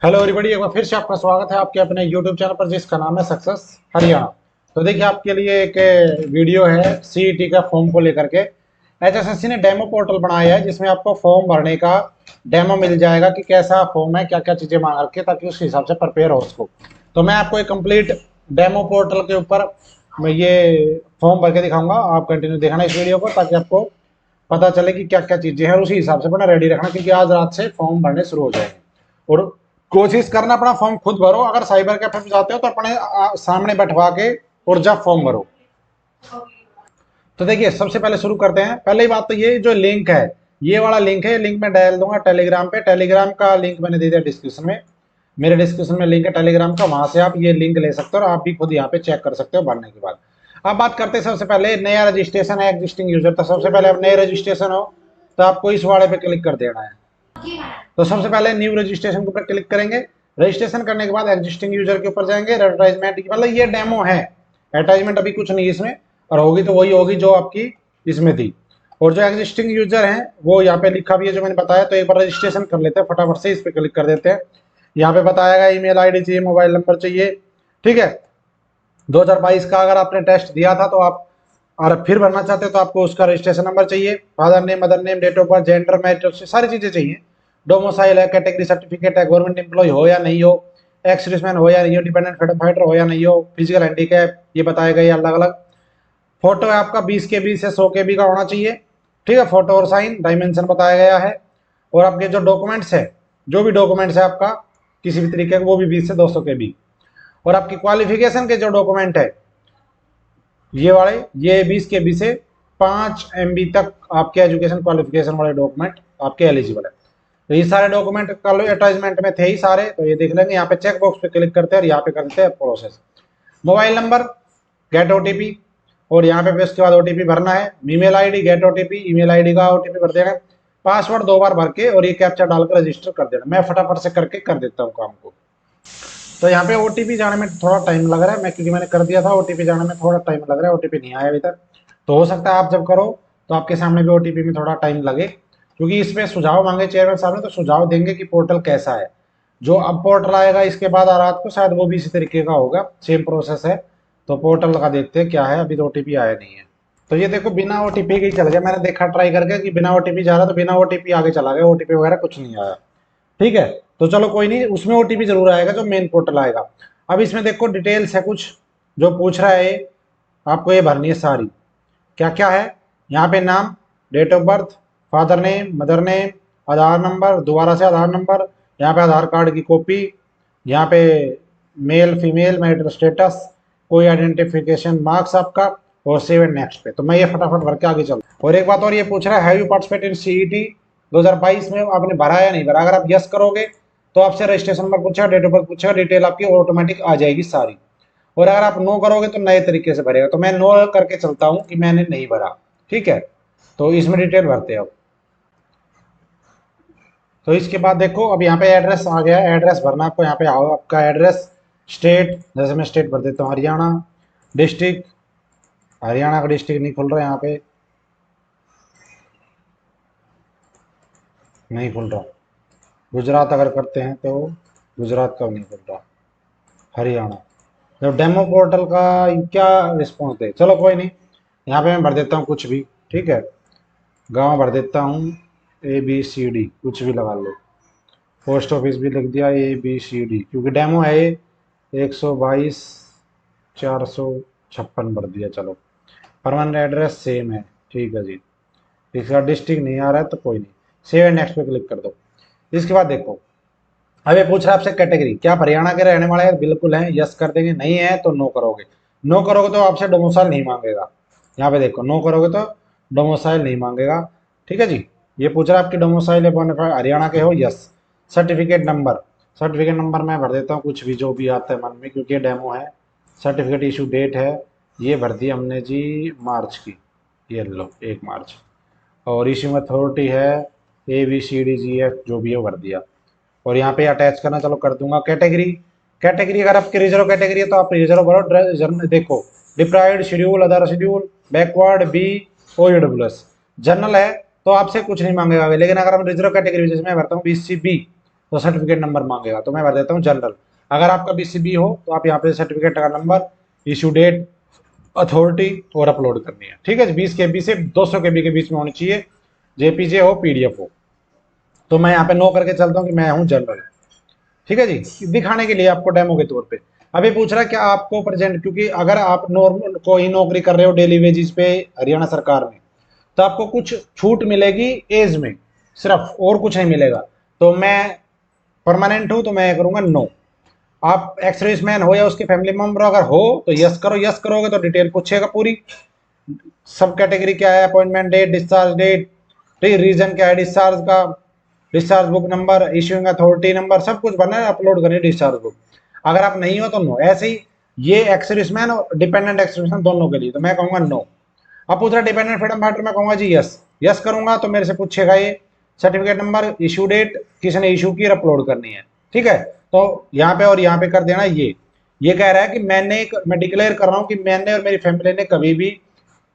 Hello everybody, एक बार फिर से आपका स्वागत है आपके अपने यूट्यूब चैनल पर जिसका नाम है सक्सेस हरियाणा। तो देखिए आपके लिए एक वीडियो है सीईटी का फॉर्म को लेकर के। एचएसएससी ने डेमो पोर्टल बनाया है जिसमें आपको फॉर्म भरने का डेमो मिल जाएगा कि कैसा फॉर्म है, क्या क्या चीज़ें मांग रखी है, ताकि उस हिसाब से प्रिपेयर हो उसको। तो मैं आपको एक कंप्लीट डेमो पोर्टल के ऊपर मैं ये फॉर्म भर के दिखाऊंगा। आप कंटिन्यू देखना इस वीडियो को ताकि आपको पता चले कि क्या क्या चीज़ें हैं, उसी हिसाब से अपना रेडी रखना, क्योंकि आज रात से फॉर्म भरने शुरू हो जाएंगे। और कोशिश करना अपना फॉर्म खुद भरो। अगर साइबर कैफे में जाते हो तो अपने सामने बैठवा के और जब फॉर्म भरो। तो देखिए सबसे पहले शुरू करते हैं। पहली बात तो ये जो लिंक है, ये वाला लिंक है, लिंक मैं डाल दूंगा टेलीग्राम पे। टेलीग्राम का लिंक मैंने दे दिया डिस्क्रिप्शन में, मेरे डिस्क्रिप्शन में लिंक है टेलीग्राम का, वहां से आप ये लिंक ले सकते हो और आप भी खुद यहाँ पे चेक कर सकते हो भरने के बाद। अब बात करते हैं सबसे पहले नया रजिस्ट्रेशन है एग्जिस्टिंग यूजर। तो सबसे पहले आप नए रजिस्ट्रेशन हो तो आपको इस वाले पे क्लिक कर देना है। तो सबसे पहले न्यू रजिस्ट्रेशन के ऊपर क्लिक करेंगे। रजिस्ट्रेशन करने के बाद एग्जिस्टिंग यूजर के ऊपर जाएंगे। एडवर्टाइजमेंट मतलब ये डेमो है, एडवर्टाइजमेंट अभी कुछ नहीं इसमें, और होगी तो वही होगी जो आपकी इसमें थी। और जो एग्जिस्टिंग यूजर हैं वो यहाँ पे लिखा भी है जो मैंने बताया। तो एक बार रजिस्ट्रेशन कर लेते हैं फटाफट से, इस पर क्लिक कर देते हैं। यहाँ पे बताया ईमेल आईडी चाहिए, मोबाइल नंबर चाहिए, ठीक है। 2022 का अगर आपने टेस्ट दिया था तो आप और फिर भरना चाहते हो तो आपको उसका रजिस्ट्रेशन नंबर चाहिए, father name, mother name, date of birth, gender, marriage, सारी चीजें चाहिए। डोमोसाइल है, कैटेगरी सर्टिफिकेट है, गवर्नमेंट एम्प्लॉय हो या नहीं हो, एक्स सर्विसमैन हो या नहीं हो, डिपेंडेंट फ्रीडम फाइटर हो या नहीं हो, फिजिकल हैंडीकैप, ये बताए गए अलग अलग। फोटो है आपका 20 KB से 100 KB का होना चाहिए, ठीक है। फोटो और साइन, डायमेंशन बताया गया है। और आपके जो डॉक्यूमेंट्स है, जो भी डॉक्यूमेंट्स है आपका किसी भी तरीके का, वो भी 20 से 200 KB। और आपकी क्वालिफिकेशन के जो डॉक्यूमेंट है ये वाले, ये 20 KB से 5 MB तक आपके एजुकेशन क्वालिफिकेशन वाले डॉक्यूमेंट आपके एलिजिबल है। तो ये सारे डॉक्यूमेंट कल अटैचमेंट में थे ही सारे, तो ये देख लेंगे। यहाँ पे चेक बॉक्स पे क्लिक करते हैं और यहाँ पे करते हैं process. Mobile number, get OTP, और यहाँ पे उसके बाद OTP भरना है। Email ID, get OTP, email ID का OTP भर देना है। पासवर्ड 2 बार भर के और ये कैप्चा डालकर रजिस्टर कर देना। मैं फटाफट से करके कर देता हूँ काम को। तो यहाँ पे OTP जाने में थोड़ा टाइम लग रहा है, मैं क्योंकि मैंने कर दिया था, OTP जाने में थोड़ा टाइम लग रहा है, OTP नहीं आया अभी तक। तो हो सकता है आप जब करो तो आपके सामने भी OTP में थोड़ा टाइम लगे, क्योंकि इसमें सुझाव मांगे चेयरमैन साहब ने, तो सुझाव देंगे कि पोर्टल कैसा है। जो अब पोर्टल आएगा इसके बाद रात को शायद वो भी इसी तरीके का होगा, सेम प्रोसेस है। तो पोर्टल का देखते हैं क्या है, अभी तो OTP आया नहीं है। तो ये देखो बिना OTP के ही चल गया, मैंने देखा ट्राई करके कि बिना OTP जा रहा, तो बिना OTP आगे चला गया, OTP वगैरह कुछ नहीं आया, ठीक है। तो चलो कोई नहीं, उसमें OTP जरूर आएगा जो मेन पोर्टल आएगा। अब इसमें देखो डिटेल्स है कुछ जो पूछ रहा है, आपको ये भरनी है सारी। क्या क्या है यहाँ पे, नाम, date of birth, father name, mother name, Aadhaar number, दोबारा से आधार नंबर, यहाँ पे आधार कार्ड की कॉपी, यहाँ पे मेल फीमेल, मैरिटल स्टेटस, कोई आइडेंटिफिकेशन मार्क्स आपका, और सेव एंड नेक्स्ट पे। तो मैं ये फटाफट भर के आगे चलूँ। और एक बात और ये पूछ रहा है, have you participate in CET 2022 में आपने भरा या नहीं भरा। अगर आप यस करोगे तो आपसे रजिस्ट्रेशन नंबर पूछेगा, डेट ऑफ बर्थ पूछेगा, डिटेल आपकी ऑटोमेटिक आ जाएगी सारी। और अगर आप नो करोगे तो नए तरीके से भरेगा। तो मैं नो करके चलता हूं कि मैंने नहीं भरा, ठीक है। तो इसमें डिटेल भरते हैं अब। तो इसके बाद देखो अब यहाँ पे एड्रेस आ गया, एड्रेस भरना आपको। यहाँ पे आओ, आपका एड्रेस, स्टेट, जैसे मैं स्टेट भर देता हूँ हरियाणा, डिस्ट्रिक्ट, हरियाणा का डिस्ट्रिक्ट नहीं खुल रहा यहाँ पे, नहीं खुल रहा। गुजरात अगर करते हैं तो गुजरात का नहीं खुल रहा, हरियाणा। जब डेमो पोर्टल का क्या रिस्पॉन्स दे, चलो कोई नहीं, यहाँ पे मैं भर देता हूँ कुछ भी, ठीक है। गांव भर देता हूँ ABCD, कुछ भी लगा लो। पोस्ट ऑफिस भी लिख दिया ABCD, क्योंकि डेमो है ये। 122 456 भर दिया, चलो। परमानेंट एड्रेस सेम है, ठीक है जी। इसका डिस्ट्रिक्ट नहीं आ रहा है तो कोई नहीं, सेव एंड नेक्स्ट पे क्लिक कर दो। इसके बाद देखो अब ये पूछ रहा है आपसे कैटेगरी, क्या आप हरियाणा के रहने वाले हैं, बिल्कुल हैं, यस कर देंगे, नहीं है तो नो करोगे। नो करोगे तो आपसे डोमिसाइल नहीं मांगेगा। यहाँ पे देखो, नो करोगे तो डोमिसाइल नहीं मांगेगा, ठीक है जी। ये पूछ रहा है आपकी डोमिसाइल हरियाणा के हो, yes. Certificate number, certificate number मैं भर देता हूँ कुछ भी जो भी आता है मन में, क्योंकि ये डेमो है। सर्टिफिकेट इशू डेट है, ये भर दी हमने जी मार्च की, ये लो 1 मार्च। और इशू अथॉरिटी है ABCDGF, जो भी है वो भर दिया। और यहाँ पे अटैच करना, चलो कर दूंगा। कैटेगरी, कैटेगरी अगर आपकी रिजर्व कैटेगरी है तो आप रिजर्व भरो। देखो deprived schedule, other schedule, backward B, OUS। General है तो आपसे कुछ नहीं मांगेगा, लेकिन अगर हम रिजर्व कैटेगरी, जैसे मैं भरता हूँ BCB, तो सर्टिफिकेट नंबर मांगेगा, तो मैं भर देता हूँ जनरल। अगर आपका बीसीबी हो तो आप यहाँ पे सर्टिफिकेट का नंबर, इशू डेट, अथॉरिटी और अपलोड करनी है। ठीक है, 20 KB से 200 KB के बीच में होनी चाहिए, जेपीजे हो पीडीएफ हो। तो मैं यहाँ पे नो करके चलता हूँ कि मैं हूँ जनरल। ठीक है जी, दिखाने के लिए आपको डेमो के तौर पे। अभी पूछ रहा है कि आपको प्रेजेंट, क्योंकि अगर आप नॉर्मल कोई नौकरी कर रहे हो डेली वेजेस पे हरियाणा सरकार में, तो आपको कुछ छूट मिलेगी एज में सिर्फ, और कुछ नहीं मिलेगा। तो मैं परमानेंट हूं तो मैं करूंगा नो। आप एक्स सर्विसमैन हो या उसके फैमिली मेंबर अगर हो तो यस करो। यस करोगे तो डिटेल पूछेगा पूरी, सब कैटेगरी क्या है, appointment date, discharge date, reason क्या है डिस्चार्ज का, discharge book number, issuing authority number, सब कुछ भरना है, अपलोड करनी है डिस्चार्ज बुक। अगर आप नहीं हो तो नो। ऐसे ही ये एक्स सर्विसमैन और डिपेंडेंट एक्स सर्विसमैन दोनों के लिए, तो मैं कहूंगा नो। अब पूछ रहा डिपेंडेंट फ्रीडम फाइटर, मैं कहूंगा जी यस। यस करूंगा तो मेरे से पूछेगा ये सर्टिफिकेट नंबर, इशू डेट, किसने इशू की, अपलोड करनी है। ठीक है, तो यहाँ पे और यहाँ पे कर देना। ये कह रहा है कि मैं डिक्लेयर कर रहा हूँ कि मैंने और मेरी फैमिली ने कभी भी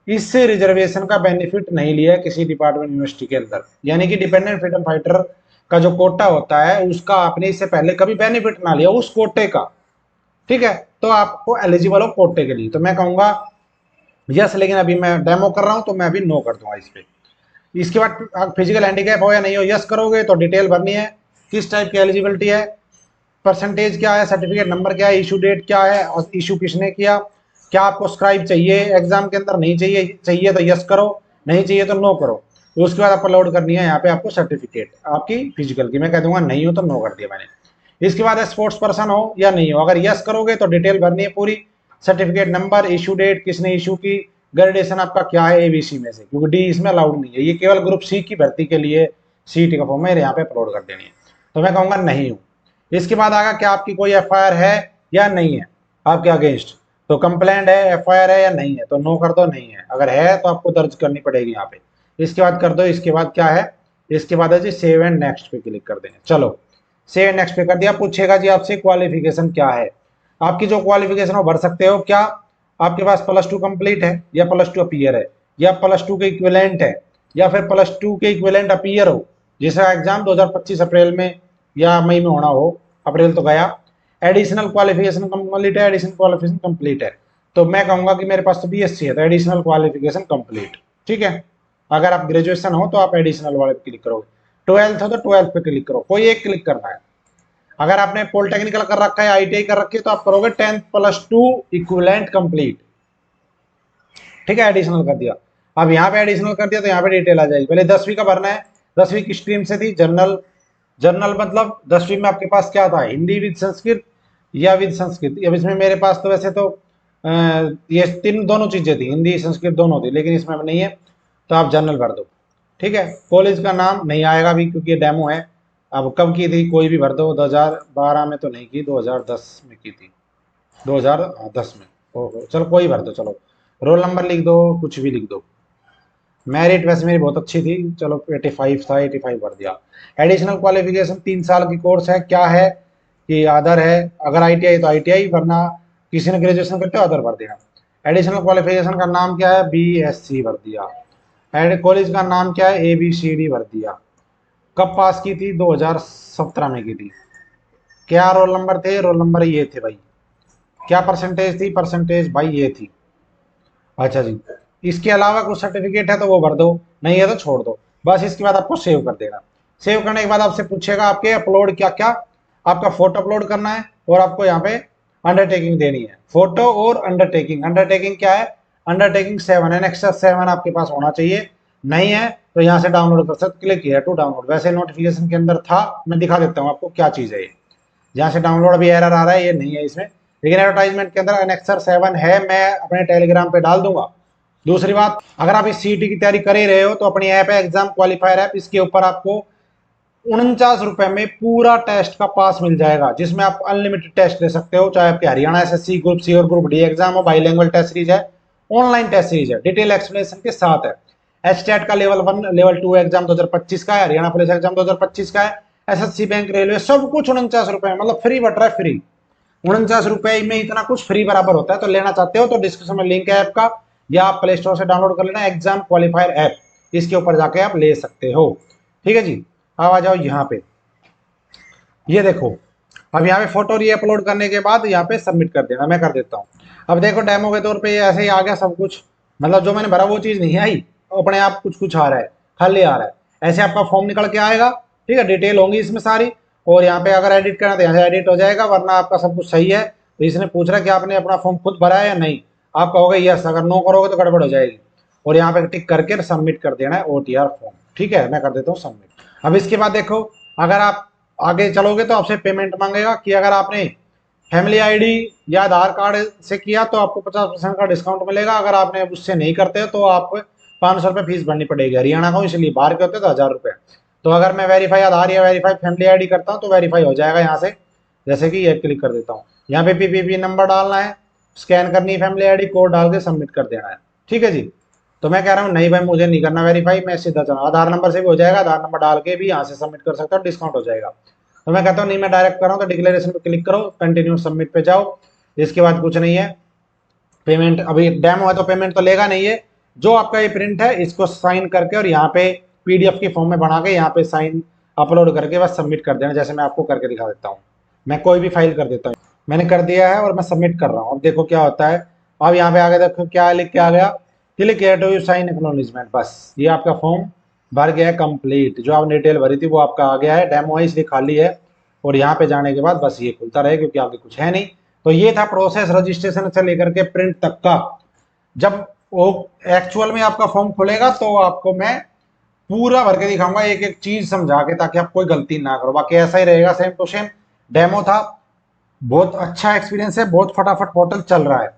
इससे रिजर्वेशन का बेनिफिट नहीं लिया है किसी डिपार्टमेंट यूनिवर्सिटी के अंदर। यानी कि डिपेंडेंट फ्रीडम फाइटर का जो कोटा होता है उसका आपने इससे पहले कभी बेनिफिट ना लिया उस कोटे का। ठीक है, तो आपको एलिजिबल हो कोटे के लिए, तो मैं कहूंगा यस। लेकिन अभी मैं डेमो कर रहा हूं तो मैं अभी नो कर दूंगा इस पे। इसके बाद फिजिकल हैंडीकैप हो या नहीं हो, यस करोगे तो डिटेल भरनी है, किस टाइप की एलिजिबिलिटी है, परसेंटेज क्या है, सर्टिफिकेट नंबर क्या है, इशू डेट क्या है, इशू किसने किया, क्या आपको स्क्राइब चाहिए एग्जाम के अंदर, नहीं चाहिए, चाहिए तो यस करो, नहीं चाहिए तो नो करो। तो उसके बाद अपलोड करनी है यहाँ पे आपको सर्टिफिकेट आपकी फिजिकल की। मैं कह दूंगा नहीं हो तो नो कर दिया मैंने। इसके बाद स्पोर्ट्स पर्सन हो या नहीं हो, अगर यस करोगे तो डिटेल भरनी है पूरी, सर्टिफिकेट नंबर, इशू डेट, किसने इशू की, ग्रेडेशन आपका क्या है एबीसी में से, क्योंकि डी इसमें अलाउड नहीं है, ये केवल ग्रुप सी की भर्ती के लिए सीटी का फॉर्म है, यहाँ पे अपलोड कर देनी है। तो मैं कहूंगा नहीं हूँ। इसके बाद आगा क्या आपकी कोई एफआईआर है या नहीं है आपके अगेंस्ट, तो कंप्लेंट है, एफआईआर है या नहीं है, तो नो कर दो, नहीं है। अगर है तो आपको दर्ज करनी पड़ेगी यहाँ पे। इसके बाद कर दो। इसके बाद क्या है, इसके बाद है जी सेव एंड नेक्स्ट पे क्लिक कर देंगे। चलो सेव एंड नेक्स्ट पे कर दिया। पूछेगा जी आपसे क्वालिफिकेशन क्या है, आपकी जो क्वालिफिकेशन हो भर सकते हो। क्या आपके पास +2 कंप्लीट है, या +2 अपीयर है, या +2 के इक्विवेलेंट है, या फिर +2 के इक्विवेलेंट अपीयर हो, जिसका एग्जाम 2025 अप्रैल में या मई में होना हो, अप्रैल तो गया। एडिशनल क्वालिफिकेशन कंप्लीट है, एडिशनल क्वालिफिकेशन कंप्लीट है, तो मैं कहूंगा कि मेरे पास तो बीएससी है तो एडिशनल क्वालिफिकेशन कंप्लीट। ठीक है, अगर आप ग्रेजुएशन हो तो आप एडिशनल वाले पे क्लिक करोगे, 12th हो तो 12th पे क्लिक करो, कोई एक क्लिक करना है। अगर आपने पॉलिटेक्निकल कर रखा है, आईटीआई कर रखी है, तो आप करोगे 10th+2 इक्विवेलेंट कंप्लीट। ठीक है, एडिशनल कर दिया। अब यहाँ पे एडिशनल कर दिया तो यहाँ पे डिटेल आ जाएगी। पहले 10वीं का भरना है, 10वीं की स्ट्रीम से थी जनरल। जनरल मतलब 10वीं में आपके पास क्या था, हिंदी विद संस्कृत या विद संस्कृत। अब इसमें मेरे पास तो वैसे तो ये तीन दोनों चीजें थी, हिंदी संस्कृत दोनों थी, लेकिन इसमें नहीं है, तो आप जनरल भर दो। ठीक है, कॉलेज का नाम नहीं आएगा अभी क्योंकि ये डेमो है। अब कब की थी कोई भी भर दो, 2012 में तो नहीं की, 2010 में की थी, 2010 में। ओहो, चलो कोई भर दो। चलो रोल नंबर लिख दो, कुछ भी लिख दो। मेरिट वैसे मेरी बहुत अच्छी थी, चलो 85 था, 85 भर दिया। एडिशनल क्वालिफिकेशन 3 साल की कोर्स है, क्या है कि अदर है, अगर आईटीआई तो आईटीआई भरना, किसी ने ग्रेजुएशन करते हो अदर भर देना। एडिशनल क्वालिफिकेशन का नाम क्या है, बीएससी भर दिया। एड कॉलेज का नाम क्या है, एबीसीडी भर दिया। कब पास की थी, 2017 में की थी। क्या रोल नंबर थे, रोल नंबर ये थे भाई। क्या परसेंटेज थी, परसेंटेज भाई ये थी। अच्छा जी, इसके अलावा कुछ सर्टिफिकेट है तो वो भर दो, नहीं है तो छोड़ दो। बस इसके बाद आपको सेव कर देना। सेव करने के बाद आपसे पूछेगा आपके अपलोड क्या क्या, आपका फोटो अपलोड करना है और आपको यहाँ पे अंडरटेकिंग देनी है। फोटो और अंडरटेकिंग। अंडरटेकिंग क्या है, अंडरटेकिंग 7 है, नेक्सस 7 आपके पास होना चाहिए। नहीं है तो यहाँ से डाउनलोड कर सकते, क्लिक किया टू डाउनलोड। वैसे नोटिफिकेशन के अंदर था, मैं दिखा देता हूँ आपको क्या चीज़ है ये। जहाँ से डाउनलोड अभी एरर आ रहा है, ये नहीं है इसमें, लेकिन एडवर्टाइजमेंट के अंदर अनेक्सर 7 है, मैं अपने टेलीग्राम पे डाल दूंगा। दूसरी बात, अगर आप इस सीटी की तैयारी कर ही रहे हो तो अपनी ऐप है एग्जाम क्वालिफायर ऐप, इसके ऊपर आपको 49 रुपए में पूरा टेस्ट का पास मिल जाएगा, जिसमें आप अनलिमिटेड टेस्ट दे सकते हो, चाहे आपके हरियाणा एसएससी ग्रुप सी और ग्रुप डी एग्जाम हो। बाईलैंग्वेज टेस्ट सीरीज है, ऑनलाइन टेस्ट सीरीज है, डिटेल एक्सप्लेनेशन के साथ है। एचटेट का लेवल 1 लेवल 2 एग्जाम 2025 का है, हरियाणा पुलिस एग्जाम 2025 का है, एसएससी बैंक रेलवे सब कुछ 49 रुपए, मतलब फ्री बट रहा है, फ्री। 49 रुपए में इतना कुछ फ्री बराबर होता है। तो लेना चाहते हो तो डिस्क्रिप्शन में लिंक है ऐप का, या आप प्ले स्टोर से डाउनलोड कर लेना एग्जाम क्वालिफायर ऐप, इसके ऊपर जाके आप ले सकते हो। ठीक है जी, अब आ जाओ यहाँ पे। ये देखो, अब यहाँ पे फोटो री अपलोड करने के बाद यहाँ पे सबमिट कर देना, मैं कर देता हूँ। अब देखो डेमो के तौर पे ये ऐसे ही आ गया सब कुछ, मतलब जो मैंने भरा वो चीज़ नहीं आई, अपने आप कुछ कुछ आ रहा है, खाली आ रहा है। ऐसे आपका फॉर्म निकल के आएगा, ठीक है, डिटेल होंगी इसमें सारी, और यहाँ पे अगर एडिट करना तो यहाँ से एडिट हो जाएगा, वरना आपका सब कुछ सही है। तो इसने पूछ रहा है कि आपने अपना फॉर्म खुद भरा है या नहीं, आप कहोगे यस, अगर नो करोगे तो गड़बड़ हो जाएगी। और यहाँ पे टिक करके सबमिट कर देना है OTR फॉर्म, ठीक है, मैं कर देता हूँ सबमिट। अब इसके बाद देखो, अगर आप आगे चलोगे तो आपसे पेमेंट मांगेगा कि अगर आपने फैमिली आईडी या आधार कार्ड से किया तो आपको 50% का डिस्काउंट मिलेगा, अगर आपने उससे नहीं करते तो आपको 500 रुपये फीस भरनी पड़ेगी। हरियाणा का, इसलिए बाहर के होते तो 1000 रुपये। तो अगर मैं वेरीफाई आधार या वेरीफाई फैमिली आईडी करता हूँ तो वेरीफाई हो जाएगा यहाँ से, जैसे कि ये क्लिक कर देता हूँ। यहाँ पे PPP नंबर डालना है, स्कैन करनी है फैमिली आईडी, कोड डाल के सबमिट कर देना है, ठीक है जी। तो मैं कह रहा हूँ नहीं भाई मुझे नहीं करना वेरीफाई, मैं सीधा चला, आधार नंबर से भी हो जाएगा, आधार नंबर डाल के भी यहाँ से सबमिट कर सकता हूँ, डिस्काउंट हो जाएगा। तो मैं कहता हूँ नहीं मैं डायरेक्ट कर रहा हूँ, तो डिक्लेरेशन पे क्लिक करो, कंटिन्यू सबमिट पे जाओ। इसके बाद कुछ नहीं है, पेमेंट अभी डेमो है तो पेमेंट तो लेगा नहीं है। जो आपका ये प्रिंट है इसको साइन करके और यहाँ पे PDF की फॉर्म में बना के यहाँ पे साइन अपलोड करके बस सबमिट कर देना, जैसे मैं आपको करके दिखा देता हूँ। मैं कोई भी फाइल कर देता हूँ, मैंने कर दिया है और मैं सबमिट कर रहा हूँ। अब देखो क्या होता है, अब यहाँ पे आगे देखो क्या लिख के आ गया, click here to sign acknowledgement, बस ये आपका फॉर्म भर गया है कंप्लीट। जो आपने डिटेल भरी थी वो आपका आ गया है, डेमो है इसलिए खाली है। और यहाँ पे जाने के बाद बस ये खुलता रहे, क्योंकि आगे कुछ है नहीं। तो ये था प्रोसेस रजिस्ट्रेशन से लेकर के प्रिंट तक का। जब वो एक्चुअल में आपका फॉर्म खुलेगा तो आपको मैं पूरा भर के दिखाऊंगा, एक एक चीज समझा के, ताकि आप कोई गलती ना करो। बाकी ऐसा ही रहेगा, सेम टू सेम डेमो था। बहुत अच्छा एक्सपीरियंस है, बहुत फटाफट पोर्टल चल रहा है।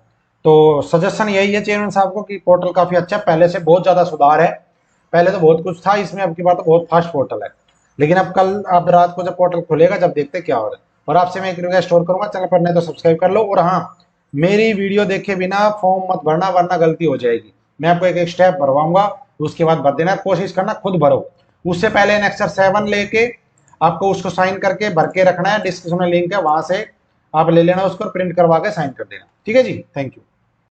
तो सजेशन यही है चेयरमैन साहब को कि पोर्टल काफी अच्छा है, पहले से बहुत ज्यादा सुधार है। पहले तो बहुत कुछ था इसमें, अब की बात तो बहुत फास्ट पोर्टल है। लेकिन अब कल अब रात को जब पोर्टल खुलेगा, जब देखते क्या हो रहा है। और आपसे मैं एक रिक्वेस्ट और करूंगा, चैनल पर नहीं तो सब्सक्राइब कर लो। और हाँ, मेरी वीडियो देखे बिना फॉर्म मत भरना, वरना गलती हो जाएगी। मैं आपको एक एक स्टेप भरवाऊंगा, उसके बाद भर देना। कोशिश करना खुद भरो, उससे पहले नेक्सर 7 लेके आपको उसको साइन करके भर के रखना है। डिस्क्रिप्शन में लिंक है, वहां से आप ले लेना उसको, प्रिंट करवा के साइन कर देना, ठीक है जी। Thank you.